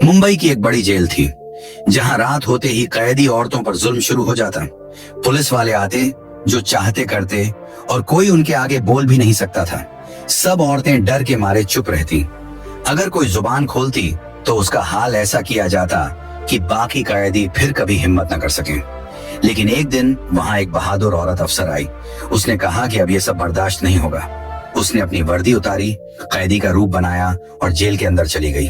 मुंबई की एक बड़ी जेल थी जहां रात होते ही कैदी औरतों पर जुल्म शुरू हो जाता। पुलिस वाले आते, जो चाहते करते, और कोई उनके आगे बोल भी नहीं सकता था। सब औरतें डर के मारे चुप रहती। अगर कोई जुबान खोलती तो उसका हाल ऐसा किया जाता कि बाकी कैदी फिर कभी हिम्मत न कर सके। लेकिन एक दिन वहां एक बहादुर औरत अफसर आई। उसने कहा कि अब यह सब बर्दाश्त नहीं होगा। उसने अपनी वर्दी उतारी, कैदी का रूप बनाया और जेल के अंदर चली गई।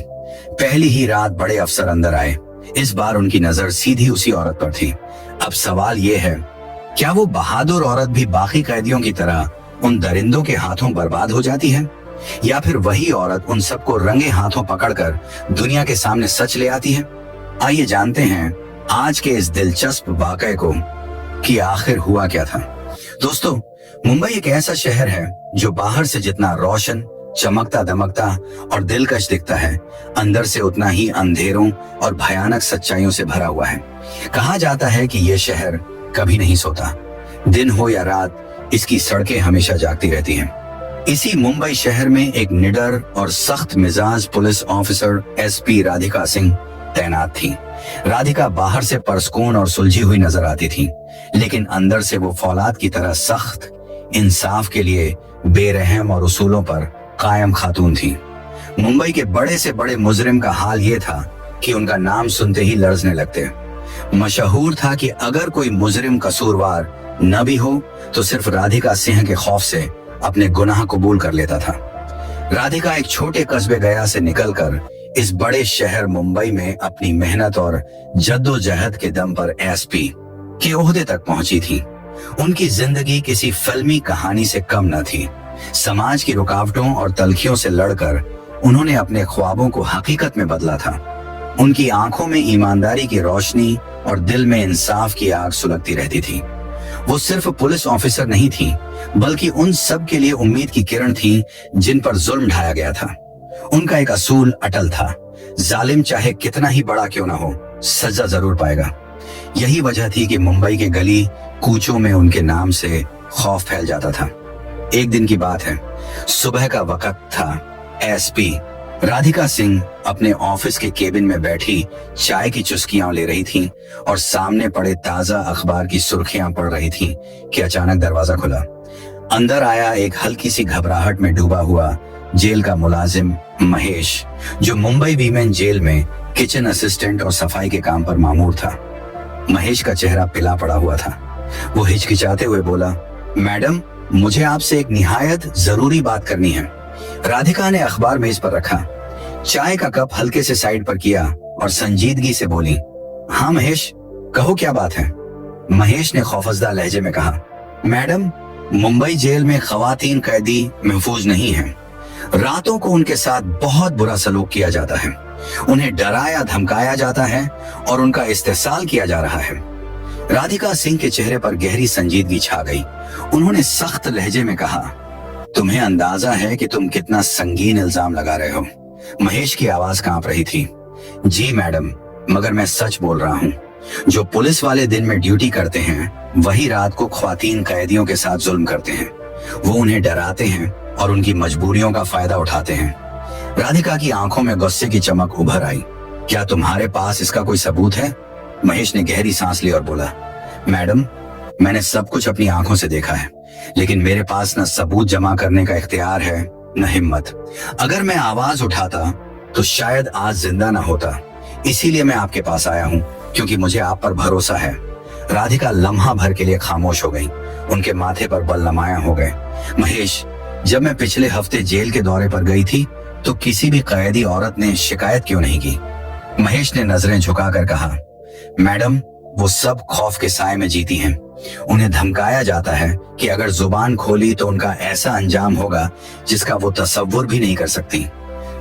पहली ही रात बड़े अफसर अंदर आए। इस बार उनकी नजर सीधी उसी औरत पर थी। अब सवाल यह है, क्या वो बहादुर औरत भी बाकी कैदियों की तरह उन दरिंदों के हाथों बर्बाद हो जाती है, या फिर वही औरत उन सबको रंगे हाथों पकड़कर दुनिया के सामने सच ले आती है? आइए जानते हैं आज के इस दिलचस्प वाकये को कि आखिर हुआ क्या था। दोस्तों, मुंबई एक ऐसा शहर है जो बाहर से जितना रोशन, चमकता दमकता और दिलकश दिखता है, अंदर से उतना ही अंधेरों और भयानक सच्चाइयों से भरा हुआ है। कहा जाता है कि यह शहर कभी नहीं सोता। दिन हो या रात, इसकी सड़कें हमेशा जागती रहती हैं। इसी मुंबई शहर में एक निडर और सख्त मिजाज police officer SP Radhika Singh तैनात थी। राधिका बाहर से परसकून और सुलझी हुई नजर आती थी, लेकिन अंदर से वो फौलाद की तरह सख्त, इंसाफ के लिए बेरहम और उसूलों पर कायम खातून थी। मुंबई के बड़े से बड़े मुजरिम का हाल ये था कि उनका नाम सुनते ही लर्जने लगते। मशहूर था कि अगर कोई मुजरिम कसूरवार न भी हो तो सिर्फ राधिका सिंह के खौफ से अपने गुनाह कबूल कर लेता था। राधिका एक छोटे कस्बे गया से निकलकर इस बड़े शहर मुंबई में अपनी मेहनत और जद्दोजहद के दम पर एसपी के ओहदे तक पहुंची थी। उनकी जिंदगी किसी फिल्मी कहानी से कम न थी। समाज की रुकावटों और तलखियों से लड़कर उन्होंने अपने ख्वाबों को हकीकत में बदला था। उनकी आंखों में ईमानदारी की रोशनी और दिल में इंसाफ की आग सुलगती रहती थी। वो सिर्फ पुलिस ऑफिसर नहीं थी, बल्कि उन सब के लिए उम्मीद की किरण थी जिन पर जुल्म ढाया गया था। उनका एक असूल अटल था, जालिम चाहे कितना ही बड़ा क्यों ना हो, सजा जरूर पाएगा। यही वजह थी कि मुंबई के गली कूचों में उनके नाम से खौफ फैल जाता था। एक दिन की बात है, सुबह का वक्त था। एसपी राधिका सिंह अपने ऑफिस के केबिन में बैठी चाय की चुस्कियां ले रही थी और सामने पड़े ताजा अखबार की सुर्खियां पढ़ रही थी कि अचानक दरवाजा खुला। अंदर आया एक हल्की सी घबराहट में डूबा हुआ जेल का मुलाजिम महेश, जो मुंबई वीमेन जेल में किचन असिस्टेंट और सफाई के काम पर मामूर था। महेश का चेहरा पिला पड़ा हुआ था। वो हिचकिचाते हुए बोला, मैडम, मुझे आपसे एक निहायत जरूरी बात करनी है। राधिका ने अखबार मेज पर रखा, चाय का कप हल्के से साइड पर किया और संजीदगी से बोली, हाँ महेश, कहो क्या बात है। महेश ने खौफजदा लहजे में कहा, मैडम, मुंबई जेल में खवातीन कैदी महफूज नहीं हैं। रातों को उनके साथ बहुत बुरा सलूक किया जाता है। उन्हें डराया धमकाया जाता है और उनका इस्तेहसाल किया जा रहा है। राधिका सिंह के चेहरे पर गहरी संजीदगी छा गई। उन्होंने सख्त लहजे में कहा, तुम्हें अंदाजा है कि तुम कितना संगीन इल्जाम लगा रहे हो? महेश की आवाज कांप रही थी। जी मैडम, मगर मैं सच बोल रहा हूँ। जो पुलिस वाले दिन में ड्यूटी करते हैं, वही रात को ख्वातीन कैदियों के साथ जुल्म करते हैं। वो उन्हें डराते हैं और उनकी मजबूरियों का फायदा उठाते हैं। राधिका की आंखों में गुस्से की चमक उभर आई। क्या तुम्हारे पास इसका कोई सबूत है? महेश ने गहरी सांस ली और बोला, मैडम, मैंने सब कुछ अपनी आंखों से देखा है, लेकिन मेरे पास न सबूत जमा करने का इख्तियार है न हिम्मत। अगर मैं आवाज उठाता तो शायद आज जिंदा न होता। इसीलिए मैं आपके पास आया हूँ, क्योंकि मुझे आप पर भरोसा है। राधिका लम्हा भर के लिए खामोश हो गई। उनके माथे पर बल नुमाया हो गए। महेश, जब मैं पिछले हफ्ते जेल के दौरे पर गई थी तो किसी भी कैदी औरत ने शिकायत क्यों नहीं की? महेश ने नजरें झुकाकर कहा, मैडम, वो सब खौफ के साए में जीती हैं। उन्हें धमकाया जाता है कि अगर जुबान खोली तो उनका ऐसा अंजाम होगा जिसका वो तसव्वुर भी नहीं कर सकती।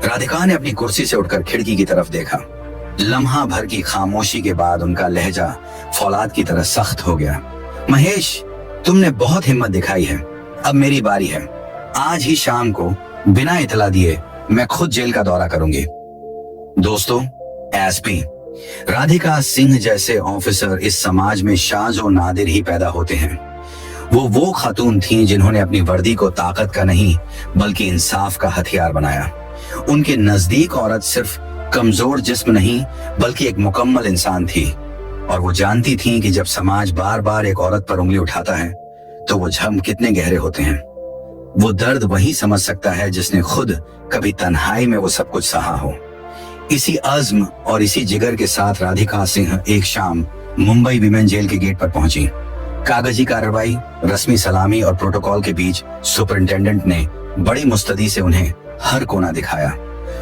राधिका ने अपनी कुर्सी से उठकर खिड़की की तरफ देखा। लम्हा भर की खामोशी के बाद उनका लहजा फौलाद की तरह सख्त हो गया। महेश, तुमने बहुत हिम्मत दिखाई है। अब मेरी बारी है। आज ही शाम को बिना इतला दिए मैं खुद जेल का दौरा करूंगी। दोस्तों, एसपी राधिका सिंह जैसे ऑफिसर इस समाज में शाज और नादिर ही पैदा होते हैं। वो खातून थीं जिन्होंने अपनी वर्दी को ताकत का नहीं बल्कि इंसाफ का हथियार बनाया। उनके नजदीक औरत सिर्फ कमजोर जिस्म नहीं बल्कि एक मुकम्मल इंसान थी, और वो जानती थी कि जब समाज बार बार एक औरत पर उंगली उठाता है तो वो जख्म कितने गहरे होते हैं। वो दर्द वही समझ सकता है जिसने खुद कभी तन्हाई में वो सब कुछ सहा हो। इसी अज़्म और इसी जिगर के साथ राधिका सिंह एक शाम मुंबई विमेन जेल के गेट पर पहुंची। कागजी कार्रवाई, रस्मी सलामी और प्रोटोकॉल के बीच सुपरिंटेंडेंट ने बड़ी मुस्तैदी से उन्हें हर कोना दिखाया।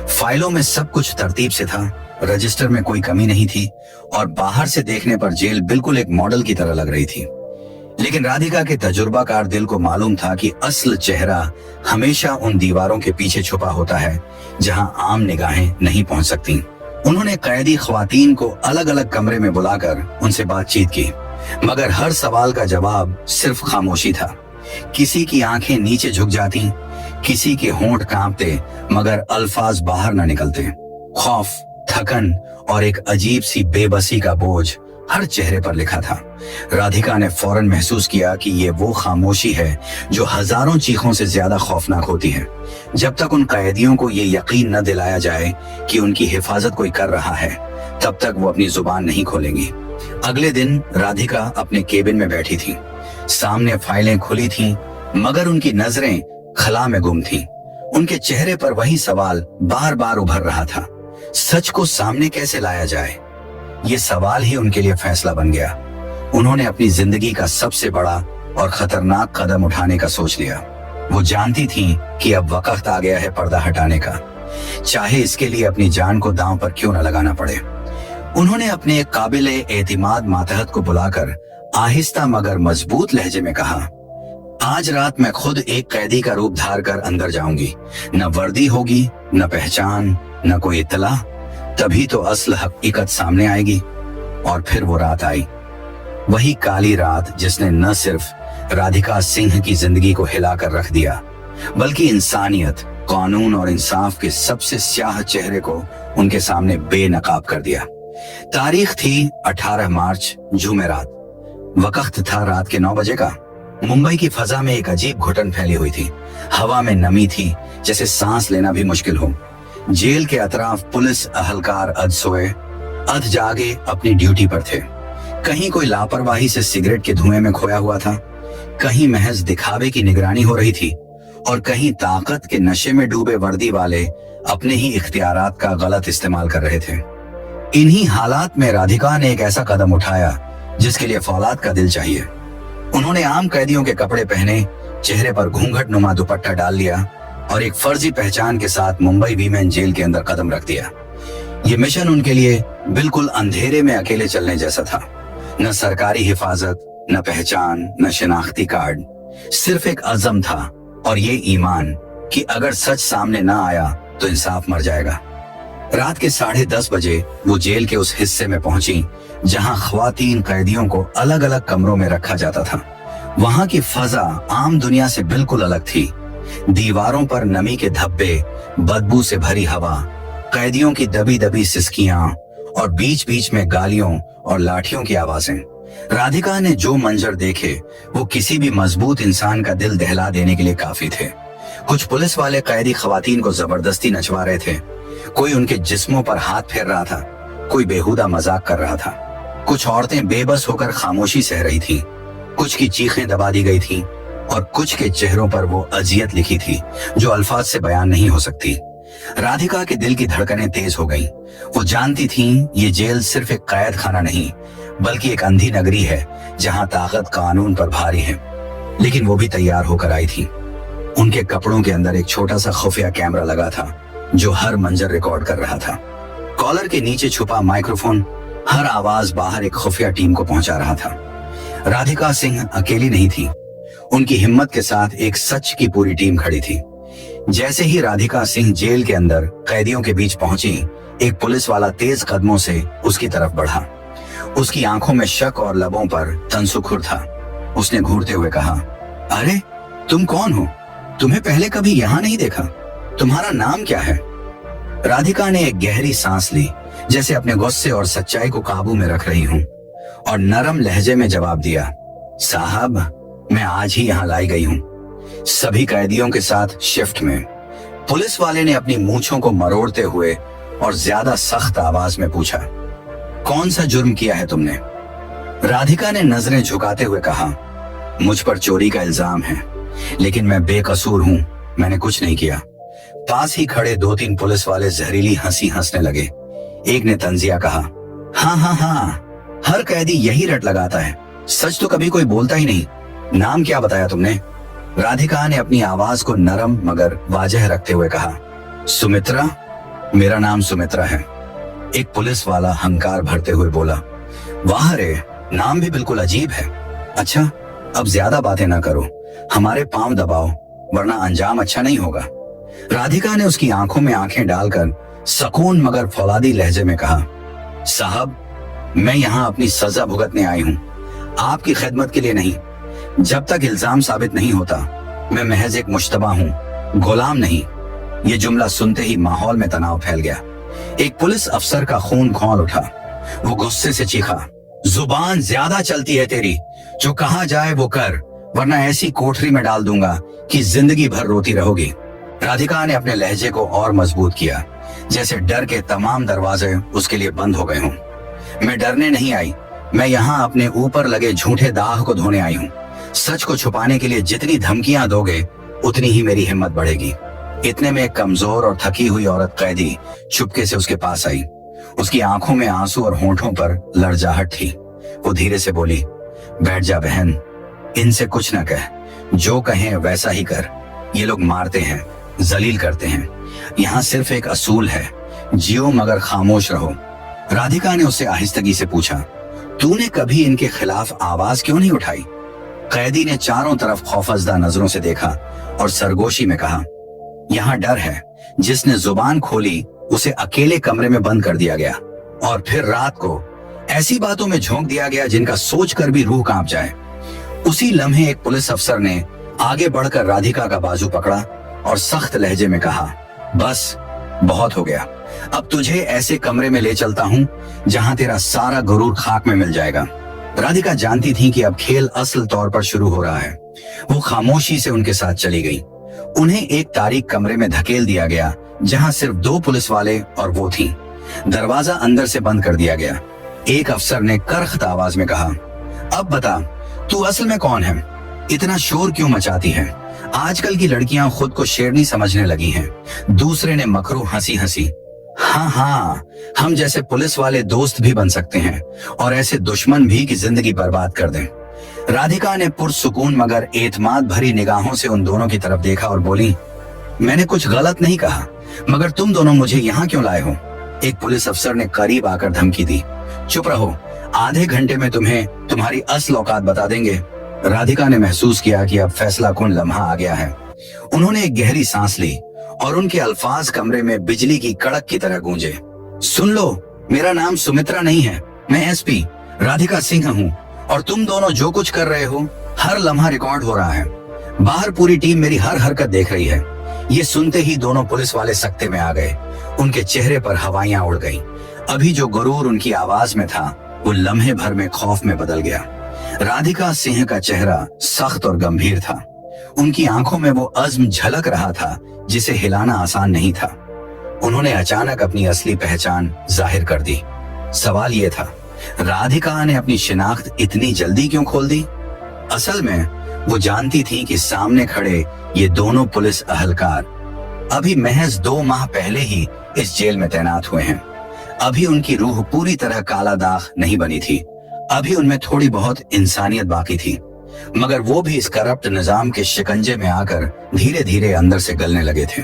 फाइलों में सब कुछ तरतीब से था, रजिस्टर में कोई कमी नहीं थी और बाहर से देखने पर जेल बिल्कुल एक मॉडल की तरह लग रही थी। लेकिन राधिका के तजुर्बाकार दिल को मालूम था कि असल चेहरा हमेशा उन दीवारों के पीछे छुपा होता है जहां आम निगाहें नहीं पहुंच सकती। उन्होंने कैदी ख्वातीन को अलग अलग कमरे में बुलाकर उनसे बातचीत की, मगर हर सवाल का जवाब सिर्फ खामोशी था। किसी की आंखें नीचे झुक जाती, किसी के होंठ कांपते मगर अल्फाज बाहर न निकलते। खौफ, थकन और एक अजीब सी बेबसी का बोझ हर चेहरे पर लिखा था। राधिका ने फौरन महसूस किया कि ये वो खामोशी है जो हजारों चीखों से ज्यादा खौफनाक होती है। जब तक उन कैदियों को ये यकीन न दिलाया जाए कि उनकी हिफाजत कोई कर रहा है, तब तक वो अपनी जुबान नहीं खोलेंगी। अगले दिन राधिका अपने केबिन में बैठी थी। सामने फाइलें खुली थीं, मगर उनकी नजरें खला में गुम थीं। उनके चेहरे पर वही सवाल बार बार उभर रहा था, सच को सामने कैसे लाया जाए? ये सवाल ही उनके लिए फैसला बन गया। उन्होंने अपनी जिंदगी का सबसे बड़ा और खतरनाक कदम उठाने का सोच लिया। वो जानती थीं कि अब वक्त आ गया है पर्दा हटाने का, चाहे इसके लिए अपनी जान को दांव पर क्यों न लगाना पड़े। उन्होंने अपने एक काबिल एतिमाद मातहत को बुलाकर आहिस्ता मगर मजबूत लहजे में कहा, आज रात मैं खुद एक कैदी का रूप धार कर अंदर जाऊंगी। न वर्दी होगी, न पहचान, न कोई इत्तला। तभी तो असल हकीकत सामने आएगी। और फिर वो रात आई, वही काली रात जिसने न सिर्फ राधिका सिंह की जिंदगी को हिलाकर रख दिया, बल्कि इंसानियत, कानून और इंसाफ के सबसे स्याह चेहरे को उनके सामने बेनकाब कर दिया। तारीख थी 18 मार्च, जुमेरात। वक्त था रात के 9 बजे का। मुंबई की फजा में एक अजीब घुटन फैली हुई थी। हवा में नमी थी, जैसे सांस लेना भी मुश्किल हो। जेल के अतराफ पुलिस अहलकार अध सोए, अध जागे अपनी ड्यूटी पर थे। कहीं कोई लापरवाही से सिगरेट के धुएं में खोया हुआ था, कहीं महज दिखावे की निगरानी हो रही थी, और कहीं ताकत के नशे में डूबे वर्दी वाले अपने ही इख्तियारात का गलत इस्तेमाल कर रहे थे। इन्हीं हालात में राधिका ने एक ऐसा कदम उठाया जिसके लिए फौलाद का दिल चाहिए। उन्होंने आम कैदियों के कपड़े पहने, चेहरे पर घूंघट नुमा दुपट्टा डाल लिया और एक फर्जी पहचान के साथ मुंबई वीमेन जेल के अंदर कदम रख दिया। ये मिशन उनके लिए बिल्कुल अंधेरे में अकेले चलने जैसा था। न सरकारी हिफाजत, न पहचान, न शिनाख्ती कार्ड, सिर्फ एक अज़म था और ये ईमान कि अगर सच सामने ना आया तो इंसाफ मर जाएगा। रात के 10:30 बजे वो जेल के उस हिस्से में पहुंची जहां ख्वातीन कैदियों को अलग अलग कमरों में रखा जाता था। वहां की फजा आम दुनिया से बिल्कुल अलग थी। दीवारों पर नमी के धब्बे, बदबू से भरी हवा, कैदियों की दबी दबी सिसकियां और बीच बीच में गालियों और लाठियों की आवाजें। राधिका ने जो मंजर देखे वो किसी भी मजबूत इंसान का दिल दहला देने के लिए काफी थे। कुछ पुलिस वाले कैदी खवातीन को जबरदस्ती नचवा रहे थे, कोई उनके जिस्मों पर हाथ फेर रहा था, कोई बेहुदा मजाक कर रहा था। कुछ औरतें बेबस होकर खामोशी सह रही थीं, कुछ की चीखें दबा दी गई थीं और कुछ के चेहरों पर वो अजियत लिखी थी जो अल्फाज से बयान नहीं हो सकती। राधिका के दिल की धड़कनें तेज हो गईं। वो जानती थीं ये जेल सिर्फ एक कैद खाना नहीं बल्कि एक अंधी नगरी है जहां ताकत कानून पर भारी है। लेकिन वो भी तैयार होकर आई थी। उनके कपड़ों के अंदर एक छोटा सा खुफिया कैमरा लगा था जो हर मंजर रिकॉर्ड कर रहा था। कॉलर के नीचे छुपा माइक्रोफोन हर आवाज बाहर एक खुफिया टीम को पहुंचा रहा था। राधिका सिंह अकेली नहीं थी, उनकी हिम्मत के साथ एक सच की पूरी टीम खड़ी थी। जैसे ही राधिका सिंह जेल के अंदर कैदियों के बीच पहुंची, एक पुलिस वाला तेज कदमों से उसकी तरफ बढ़ा। उसकी आंखों में शक और लबों पर तंसुखुर था। उसने घूरते हुए कहा, अरे तुम कौन हो? तुम्हें पहले कभी यहां नहीं देखा। तुम्हारा नाम क्या है? राधिका ने एक गहरी सांस ली, जैसे अपने गुस्से और सच्चाई को काबू में रख रही हूं, और नरम लहजे में जवाब दिया, साहब मैं आज ही यहां लाई गई हूं, सभी कैदियों के साथ शिफ्ट में। पुलिस वाले ने अपनी मूंछों को मरोड़ते हुए और ज्यादा सख्त आवाज में पूछा, कौन सा जुर्म किया है तुमने? राधिका ने नजरें झुकाते हुए कहा, मुझ पर चोरी का इल्जाम है, लेकिन मैं बेकसूर हूं, मैंने कुछ नहीं किया। पास ही खड़े 2-3 पुलिस वाले जहरीली हंसी हंसने लगे। एक ने तंजिया कहा, हाँ, हर कैदी यही रट लगाता है, सच तो कभी कोई बोलता ही नहीं। नाम क्या बताया तुमने? राधिका ने अपनी आवाज को नरम मगर वाजह रखते हुए कहा, सुमित्रा, मेरा नाम सुमित्रा है। एक पुलिस वाला हंकार भरते हुए बोला, वाह रे, नाम भी बिल्कुल अजीब है। अच्छा, अब ज्यादा बातें ना करो, हमारे पांव दबाओ, वरना अंजाम अच्छा नहीं होगा। राधिका ने उसकी आंखों में आंखें डालकर सकून मगर फौलादी लहजे में कहा, साहब, मैं यहाँ अपनी सजा भुगतने आई हूँ, आपकी खिदमत के लिए नहीं। जब तक इल्जाम साबित नहीं होता, मैं महज एक मुश्तबा हूँ, गुलाम नहीं। ये जुमला सुनते ही माहौल में तनाव फैल गया। एक पुलिस अफसर का खून खौल उठा। वो गुस्से से चीखा, जुबान ज्यादा चलती है तेरी, जो कहा जाए वो कर, वरना ऐसी कोठरी में डाल दूंगा कि जिंदगी भर रोती रहोगी। राधिका ने अपने लहजे को और मजबूत किया, जैसे डर के तमाम दरवाजे उसके लिए बंद हो गए हों। मैं डरने नहीं आई, मैं यहाँ अपने ऊपर लगे झूठे दाग को धोने आई हूँ। सच को छुपाने के लिए जितनी धमकियां दोगे, उतनी ही मेरी हिम्मत बढ़ेगी। इतने में एक कमजोर और थकी हुई औरत कैदी चुपके से उसके पास आई। उसकी आंखों में आंसू और होंठों पर लड़जाहट थी। वो धीरे से बोली, बैठ जा बहन, इनसे कुछ न कह, जो कहें वैसा ही कर। ये लोग मारते हैं, जलील करते हैं। यहाँ सिर्फ एक असूल है, जियो मगर खामोश रहो। राधिका ने उससे आहिस्तगी से पूछा, तूने कभी इनके खिलाफ आवाज क्यों नहीं उठाई? कैदी ने चारों तरफ खौफजदा नजरों से देखा और सरगोशी में कहा, यहाँ डर है। जिसने जुबान खोली उसे अकेले कमरे में बंद कर दिया गया, और फिर रात को ऐसी बातों में झोंक दिया गया जिनका सोचकर भी रूह कांप जाए। उसी लम्हे एक पुलिस अफसर ने आगे बढ़कर राधिका का बाजू पकड़ा और सख्त लहजे में कहा, बस बहुत हो गया, अब तुझे ऐसे कमरे में ले चलता हूं जहां तेरा सारा गुरूर खाक में मिल जाएगा। राधिका जानती थी कि अब खेल असल तौर पर शुरू हो रहा है। वो खामोशी से उनके साथ चली गई। उन्हें एक तारीक कमरे में धकेल दिया गया जहां सिर्फ 2 पुलिस वाले और वो थीं। दरवाजा अंदर से बंद कर दिया गया। एक अफसर ने करख्त आवाज में कहा, अब बता, तू असल में कौन है? इतना शोर क्यों मचाती है? आजकल की लड़कियां खुद को शेरनी समझने लगी हैं। दूसरे ने मकरू हंसी हंसी, हाँ, हम जैसे पुलिस वाले दोस्त भी बन सकते हैं, और ऐसे दुश्मन भी कि जिंदगी बर्बाद कर दें। राधिका ने पुरसुकून मगर एतमाद भरी निगाहों से उन दोनों की तरफ देखा और बोली, मैंने कुछ गलत नहीं कहा, मगर तुम दोनों मुझे यहाँ क्यों लाए हो? एक पुलिस अफसर ने करीब आकर धमकी दी, चुप रहो, आधे घंटे में तुम्हें तुम्हारी असल औकात बता देंगे। राधिका ने महसूस किया कि अब फैसला कुन लम्हा आ गया है। उन्होंने एक गहरी सांस ली और उनके अल्फाज कमरे में बिजली की कड़क की तरह गूंजे। सुन लो, मेरा नाम सुमित्रा नहीं है, मैं एसपी राधिका सिंह हूँ, और तुम दोनों जो कुछ कर रहे हो हर लम्हा रिकॉर्ड हो रहा है। बाहर पूरी टीम मेरी हर हरकत देख रही है। ये सुनते ही दोनों पुलिस वाले सख्ते में आ गए। उनके चेहरे पर हवाइयां उड़ गईं। अभी जो गुरूर उनकी आवाज में था, वो लम्हे भर में खौफ में बदल गया। राधिका सिंह का चेहरा सख्त और गंभीर था। उनकी आंखों में वो अज़्म झलक रहा था जिसे हिलाना आसान नहीं था। उन्होंने अचानक अपनी असली पहचान जाहिर कर दी। सवाल ये था, राधिका ने अपनी शिनाख्त इतनी जल्दी क्यों खोल दी? असल में वो जानती थी कि सामने खड़े ये दोनों पुलिस अहलकार अभी महज 2 माह पहले ही इस जेल में तैनात हुए हैं। अभी उनकी रूह पूरी तरह काला दाग नहीं बनी थी। अभी उनमें थोड़ी बहुत इंसानियत बाकी थी, मगर वो भी इस करप्ट निजाम के शिकंजे में आकर धीरे धीरे अंदर से गलने लगे थे।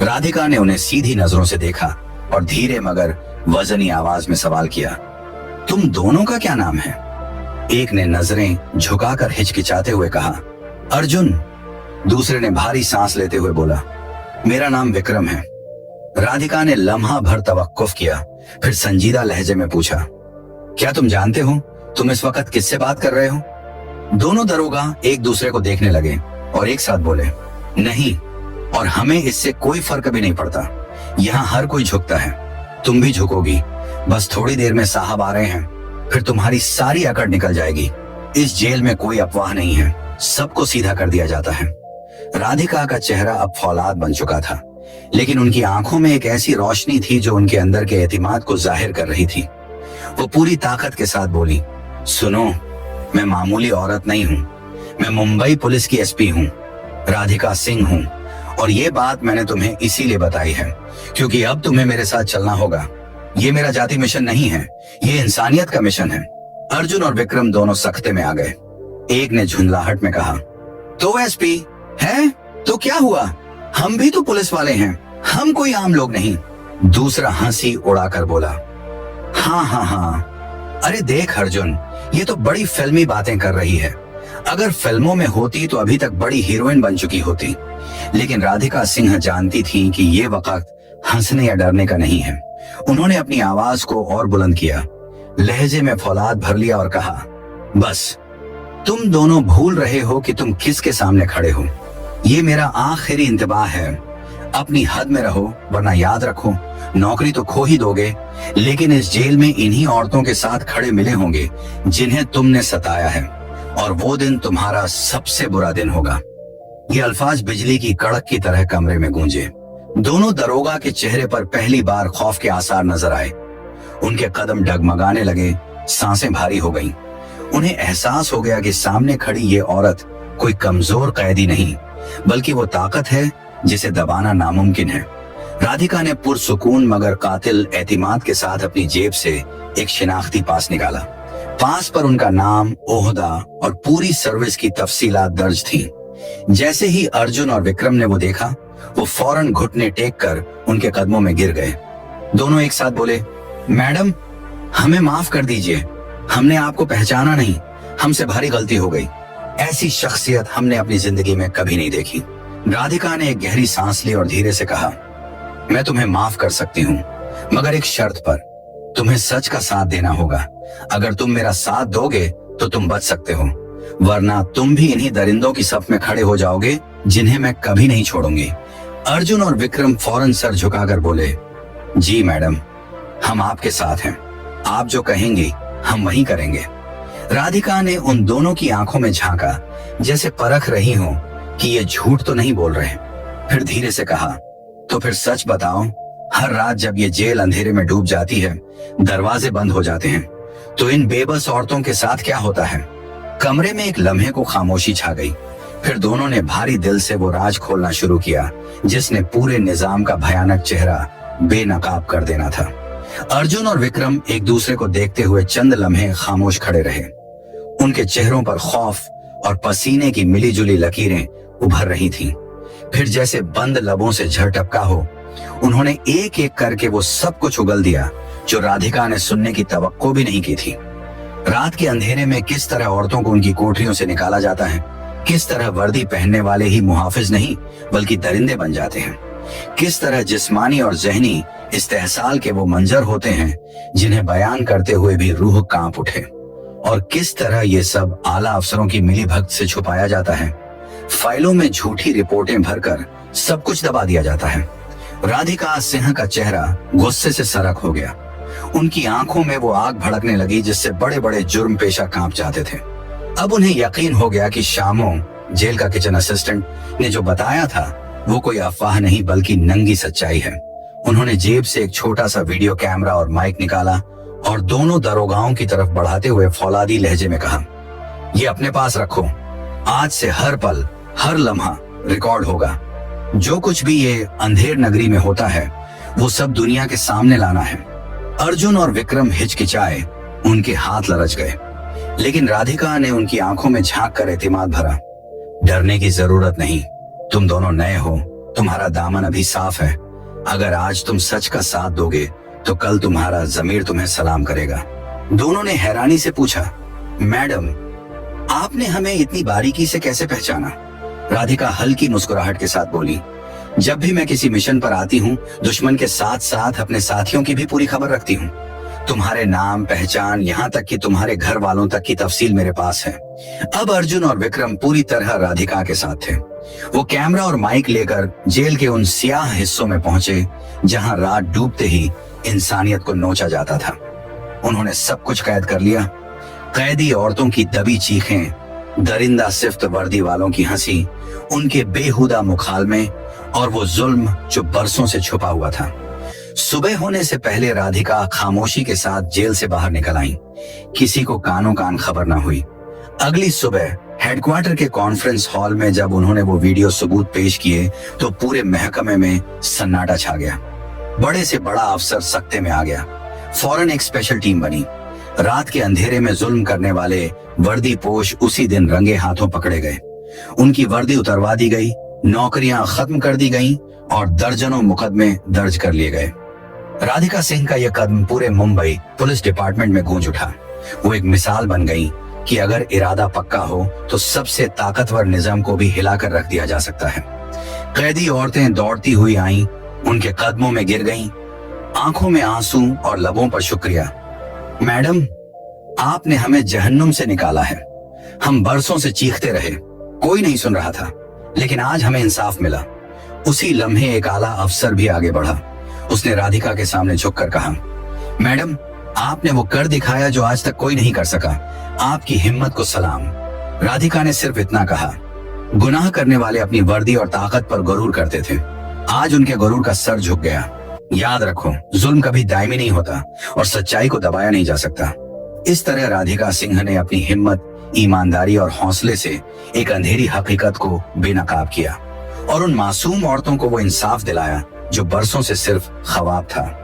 राधिका ने उन्हें सीधी नजरों से देखा और धीरे मगर वजनी आवाज में सवाल किया, तुम दोनों का क्या नाम है? एक ने नजरें झुकाकर हिचकिचाते हुए कहा, अर्जुन। दूसरे ने भारी सांस लेते हुए बोला, मेरा नाम विक्रम है। राधिका ने लम्हा भर तवक्कुफ किया, फिर संजीदा लहजे में पूछा, क्या तुम जानते हो तुम इस वक्त किससे बात कर रहे हो? दोनों दरोगा एक दूसरे को देखने लगे और एक साथ बोले, नहीं, और हमें इससे कोई फर्क भी नहीं पड़ता। यहाँ हर कोई झुकता है, तुम भी झुकोगी। बस थोड़ी देर में साहब आ रहे हैं, फिर तुम्हारी सारी अकड़ निकल जाएगी। इस जेल में कोई अफवाह नहीं है, सबको सीधा कर दिया जाता है। राधिका का चेहरा अब फौलाद बन चुका था। लेकिन उनकी आंखों में एक ऐसी रोशनी थी जो उनके अंदर के एतिमाद को जाहिर कर रही थी। वो पूरी ताकत के साथ बोली, सुनो, मैं मामूली औरत नहीं हूँ, मैं मुंबई पुलिस की एसपी हूँ, राधिका सिंह हूँ। और ये बात मैंने तुम्हें इसीलिए बताई है क्योंकि अब तुम्हें मेरे साथ चलना होगा। ये मेरा जाति मिशन नहीं है, ये इंसानियत का मिशन है। अर्जुन और विक्रम दोनों सख्ते में आ गए। एक ने झुंझलाहट में कहा, तो एसपी है तो क्या हुआ, हम भी तो पुलिस वाले हैं, हम कोई आम लोग नहीं। दूसरा हंसी उड़ाकर बोला, हाँ हाँ हाँ, अरे देख अर्जुन, ये तो बड़ी फिल्मी बातें कर रही है। अगर फिल्मों में होती तो अभी तक बड़ी हीरोइन बन चुकी होती। लेकिन राधिका सिंह जानती थी कि ये वक्त हंसने या डरने का नहीं है। उन्होंने अपनी आवाज को और बुलंद किया, लहजे में फौलाद भर लिया और कहा, बस तुम दोनों भूल रहे हो कि तुम किसके सामने खड़े हो। ये मेरा आखिरी इंतबाह है। अपनी हद में रहो, वरना याद रखो नौकरी तो खो ही दोगे, लेकिन इस जेल में इन्हीं औरतों के साथ खड़े मिले होंगे जिन्हें तुमने सताया है, और वो दिन तुम्हारा सबसे बुरा दिन होगा। ये अल्फाज बिजली की कड़क की तरह कमरे में गूंजे। दोनों दरोगा के चेहरे पर पहली बार खौफ के आसार नजर आए। उनके कदम डगमगाने लगे, सांसें भारी हो गईं। उन्हें एहसास हो गया कि सामने खड़ी ये औरत कोई कमजोर कैदी नहीं, बल्कि वो ताकत है जिसे दबाना नामुमकिन है। राधिका ने पुरसुकून मगर कातिल एतिमाद के साथ अपनी जेब से एक शिनाख्ती पास निकाला। पास पर उनका नाम, ओहदा और पूरी सर्विस की तफसीलात दर्ज थी। जैसे ही अर्जुन और विक्रम ने वो देखा, वो फौरन घुटने टेक कर उनके कदमों में गिर गए। दोनों एक साथ बोले, मैडम हमें माफ कर दीजिए, हमने आपको पहचाना नहीं, हमसे भारी गलती हो गई। ऐसी शख्सियत हमने अपनी जिंदगी में कभी नहीं देखी। राधिका ने एक गहरी सांस ली और धीरे से कहा, मैं तुम्हें माफ कर सकती हूँ, मगर एक शर्त पर। तुम्हें सच का साथ देना होगा। अगर तुम मेरा साथ दोगे तो तुम बच सकते हो, वरना तुम भी इन्हीं दरिंदों की सफ में खड़े हो जाओगे जिन्हें मैं कभी नहीं छोड़ूंगी। अर्जुन और विक्रम फौरन सर झुकाकर बोले, जी मैडम, हम आपके साथ हैं, आप जो कहेंगी हम वही करेंगे। राधिका ने उन दोनों की आंखों में झांका, जैसे परख रही हो कि ये झूठ तो नहीं बोल रहे। फिर धीरे से कहा, तो फिर सच बताओ, हर रात जब ये जेल अंधेरे में डूब जाती है, दरवाजे बंद हो जाते हैं, तो इन बेबस औरतों के साथ क्या होता है? कमरे में एक लम्हे को खामोशी छा गई। फिर दोनों ने भारी दिल से वो राज खोलना शुरू किया जिसने पूरे निजाम का भयानक चेहरा बेनकाब कर देना था। अर्जुन और विक्रम एक दूसरे को देखते हुए चंद लम्हे खामोश खड़े रहे। उनके चेहरों पर खौफ और पसीने की मिलीजुली लकीरें उभर रही थीं। फिर जैसे बंद लबों से झटपका हो, उन्होंने एक एक करके वो सब कुछ उगल दिया जो राधिका ने सुनने की तवक्को भी नहीं की थी। रात के अंधेरे में किस तरह औरतों को उनकी कोठरियों से निकाला जाता है, किस तरह वर्दी पहनने वाले ही मुहाफिज नहीं बल्कि दरिंदे बन जाते हैं, किस तरह जिस्मानी और जहनी इस्तेहसाल के वो मंजर होते हैं जिन्हें बयान करते हुए भी रूह कांप उठे, और किस तरह ये सब आला अफसरों की मिलीभगत से छुपाया जाता है। फाइलों में झूठी रिपोर्टें भरकर सब कुछ दबा दिया जाता है। राधिका सिंह का चेहरा गुस्से से सरक हो गया। उनकी आंखों में वो आग भड़कने लगी जिससे बड़े बड़े जुर्म पेशा कांप जाते थे। अब उन्हें यकीन हो गया कि शामों, जेल का किचन असिस्टेंट, ने जो बताया था वो कोई अफवाह नहीं बल्कि नंगी सच्चाई है। उन्होंने जेब से एक छोटा सा वीडियो कैमरा और माइक निकाला और दोनों दरोगाओं की तरफ बढ़ाते हुए फौलादी लहजे में कहा, ये अपने पास रखो, आज से हर पल हर लम्हा रिकॉर्ड होगा। जो कुछ भी ये अंधेर नगरी में होता है वो सब दुनिया के सामने लाना है। अर्जुन और विक्रम हिचकिचाए, उनके हाथ लरच गए, लेकिन राधिका ने उनकी आंखों में झांक कर एतिमाद भरा। डरने की जरूरत नहीं, तुम दोनों नए हो, तुम्हारा दामन अभी साफ है। अगर आज तुम सच का साथ दोगे तो कल तुम्हारा जमीर तुम्हें सलाम करेगा। दोनों ने हैरानी से पूछा, मैडम आपने हमें इतनी बारीकी से कैसे पहचाना? राधिका हल्की मुस्कुराहट के साथ बोली, जब भी मैं किसी मिशन पर आती हूँ, दुश्मन के साथ साथ अपने साथियों की भी पूरी खबर रखती हूँ। तुम्हारे नाम, पहचान, यहाँ तक कि तुम्हारे घर वालों तक की तफसील मेरे पास है। अब अर्जुन और विक्रम पूरी तरह राधिका के साथ थे। वो कैमरा और माइक लेकर जेल के उन सियाह हिस्सों में पहुंचे जहां रात डूबते ही इंसानियत को नोचा जाता था। उन्होंने सब कुछ कैद कर लिया। कैदी औरतों की दबी चीखें, दरिंदा सिफ्त वर्दी वालों की हंसी, उनके बेहुदा मुखालमे और वो जुल्म जो बरसों से छुपा हुआ था। सुबह होने से पहले राधिका खामोशी के साथ जेल से बाहर निकल आई। किसी को कानों कान खबर न हुई। अगली सुबह हेडक्वार्टर के कॉन्फ्रेंस हॉल में जब उन्होंने वो वीडियो सबूत पेश किए तो पूरे महकमे में सन्नाटा छा गया। बड़े से बड़ा अफसर सख्ते में आ गया। फौरन एक स्पेशल टीम बनी। रात के अंधेरे में जुल्म करने वाले वर्दी पोश उसी दिन रंगे हाथों पकड़े गए। उनकी वर्दी उतरवा दी गई, नौकरियां खत्म कर दी गईं और दर्जनों मुकदमे दर्ज कर लिए गए। राधिका सिंह का यह कदम पूरे मुंबई पुलिस डिपार्टमेंट में गूंज उठा। वो एक मिसाल बन गई कि अगर इरादा पक्का हो तो सबसे ताकतवर निजाम को भी हिलाकर रख दिया जा सकता है। कैदी औरतें दौड़ती हुई आईं, उनके कदमों में गिर गईं, आंखों में आंसू और लबों पर शुक्रिया। मैडम, आपने हमें जहन्नुम से निकाला है। हम बरसों से चीखते रहे, कोई नहीं सुन रहा था, लेकिन आज हमें इंसाफ मिला। उसी लम्हे एक आला अफसर भी आगे बढ़ा। उसने राधिका के सामने झुककर कहा, मैडम, आपने वो कर दिखाया जो आज तक कोई नहीं कर सका। आपकी हिम्मत को सलाम। राधिका ने सिर्फ इतना कहा। गुनाह करने वाले अपनी वर्दी और ताकत पर गरूर करते थे। आज उनके गरूर का सर झुक गया। याद रखो, जुल्म कभी दायमी नहीं होता और सच्चाई को दबाया नहीं जा सकता। इस तरह राधिका सिंह ने अपनी हिम्मत, ईमानदारी और हौसले से एक अंधेरी हकीकत को बेनकाब किया और उन मासूम औरतों को वो इंसाफ दिलाया जो बरसों से सिर्फ ख्वाब था।